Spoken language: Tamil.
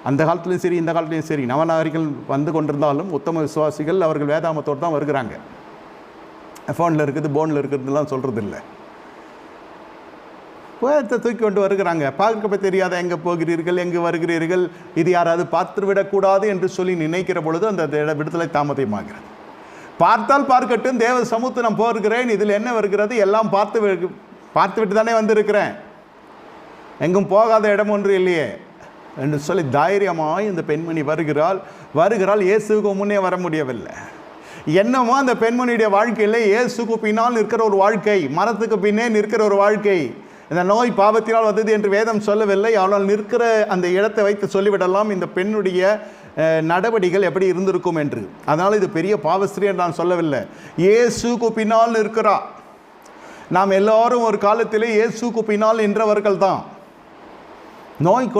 அந்த காலத்துலையும் சரி இந்த காலத்துலையும் சரி நவநாகரிகள் வந்து கொண்டிருந்தாலும் உத்தம விசுவாசிகள் அவர்கள் வேதாமத்தோடு தான் வருகிறாங்க. ஃபோனில் இருக்குது போனில் இருக்கிறதுலாம் சொல்கிறது இல்லை. வேதத்தை தூக்கி கொண்டு வருகிறாங்க. பார்க்க தெரியாத எங்கே போகிறீர்கள், எங்கே வருகிறீர்கள், இது யாராவது பார்த்துவிடக்கூடாது என்று சொல்லி நினைக்கிற பொழுது அந்த விடுதலை தாமதமாகிறது. பார்த்தால் பார்க்கட்டும், தேவ சமூகத்தில் போகிறேன், இதில் என்ன வருகிறது, எல்லாம் பார்த்துவிட்டு தானே வந்திருக்கிறேன், எங்கும் போகாத இடம் ஒன்று இல்லையே என்று சொல்லி தைரியமாக இந்த பெண்மணி வருகிறாள். இயேசுக்கு முன்னே வர முடியவில்லை. என்னமோ அந்த பெண்மணியுடைய வாழ்க்கையில் இயேசுக்கு பின்னால் நிற்கிற ஒரு வாழ்க்கை, மரத்துக்கு பின்னே நிற்கிற ஒரு வாழ்க்கை. இந்த நோய் பாவத்தினால் வந்தது என்று வேதம் சொல்லவில்லை. அவனால் நிற்கிற அந்த இடத்தை வைத்து சொல்லிவிடலாம் இந்த பெண்ணுடைய நடவடிக்கைகள் எப்படி இருந்திருக்கும் என்று. அதனால் இது பெரிய பாவஸ்திரி என்று நான் சொல்லவில்லை. இயேசுக்கு பின்னால் நிற்கிறா. நாம் எல்லாரும் ஒரு காலத்திலே இயேசுக்கு பின்னால் நின்றவர்கள் தான். நோய் கொண்டு